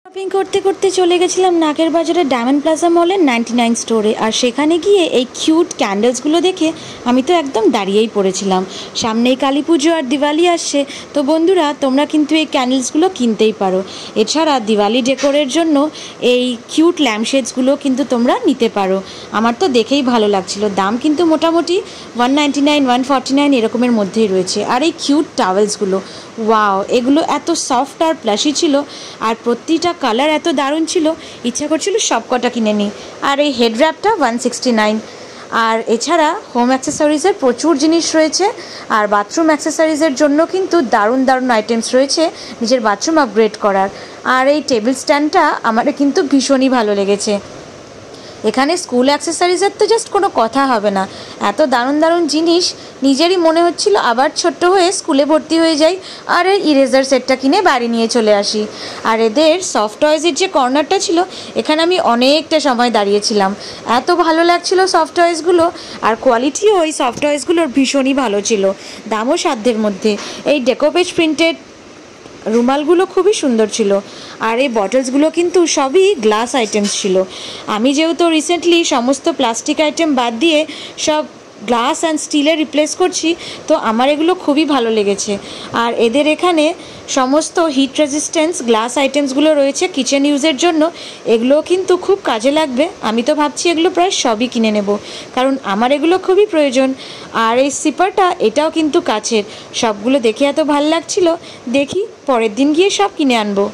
Shopping করতে করতে চলে গেছিলাম নাগের বাজারের ডায়মন্ড প্লাজা মলের 99 স্টোরে। আর সেখানে গিয়ে এই কিউট ক্যান্ডেলসগুলো দেখে আমি তো একদম দাঁড়িয়েই পড়েছিলাম। সামনেই কালী পুজো আর দিওয়ালি আসছে, তো বন্ধুরা তোমরা কিন্তু এই ক্যান্ডেলসগুলো কিনতেই পারো। এছাড়া দিওয়ালি ডেকোরের জন্য এই কিউট ল্যাম্পশেডসগুলো কিন্তু তোমরা নিতে পারো। আমার তো দেখেই ভালো লাগছিল। দাম কিন্তু মোটামুটি 199 149 এরকমের মধ্যেই রয়েছে। আর এই কিউট টাওয়েলসগুলো, ওয়াও, এগুলো এত সফট আর প্লাসি ছিল, আর প্রতিটা কালার এত দারুণ ছিল, ইচ্ছা করছিল সব কটা কিনে নিই। আর এই হেড র্যাপটা 169। আর এছাড়া হোম অ্যাক্সেসরিজের প্রচুর জিনিস রয়েছে, আর বাথরুম অ্যাক্সেসরিজের জন্য কিন্তু দারুণ দারুণ আইটেমস রয়েছে নিজের বাথরুম আপগ্রেড করার। আর এই টেবিল স্ট্যান্ডটা আমার কিন্তু ভীষণই ভালো লেগেছে। এখানে স্কুল অ্যাক্সেসরিজের তো জাস্ট কোনো কথা হবে না, এত দারুণ দারুণ জিনিস, নিজেরই মনে হচ্ছিল আবার ছোট্ট হয়ে স্কুলে ভর্তি হয়ে যাই আর এই ইরেজার সেটটা কিনে বাড়ি নিয়ে চলে আসি। আর এদের সফট টয়েজের যে কর্নারটা ছিল, এখানে আমি অনেকটা সময় দাঁড়িয়েছিলাম, এত ভালো লাগছিল সফট টয়েসগুলো। আর কোয়ালিটিও ওই সফট টয়েসগুলোর ভীষণই ভালো ছিল, দামও সাধ্যের মধ্যে। এই ডেকোপেজ প্রিন্টেড রুমালগুলো খুবই সুন্দর ছিল। আর এই বটলসগুলো কিন্তু সবই গ্লাস আইটেমস ছিল। আমি যেহেতু রিসেন্টলি সমস্ত প্লাস্টিক আইটেম বাদ দিয়ে সব গ্লাস অ্যান্ড স্টিলে রিপ্লেস করছি, তো আমার এগুলো খুবই ভালো লেগেছে। আর এদের এখানে সমস্ত হিট রেজিস্ট্যান্স গ্লাস আইটেমসগুলো রয়েছে কিচেন ইউজের জন্য, এগুলোও কিন্তু খুব কাজে লাগবে। আমি তো ভাবছি এগুলো প্রায় সবই কিনে নেব, কারণ আমার এগুলো খুবই প্রয়োজন। আর এই সিপারটা, এটাও কিন্তু কাচের। সবগুলো দেখে এত ভালো লাগছিল, দেখি পরের দিন গিয়ে সব কিনে আনবো।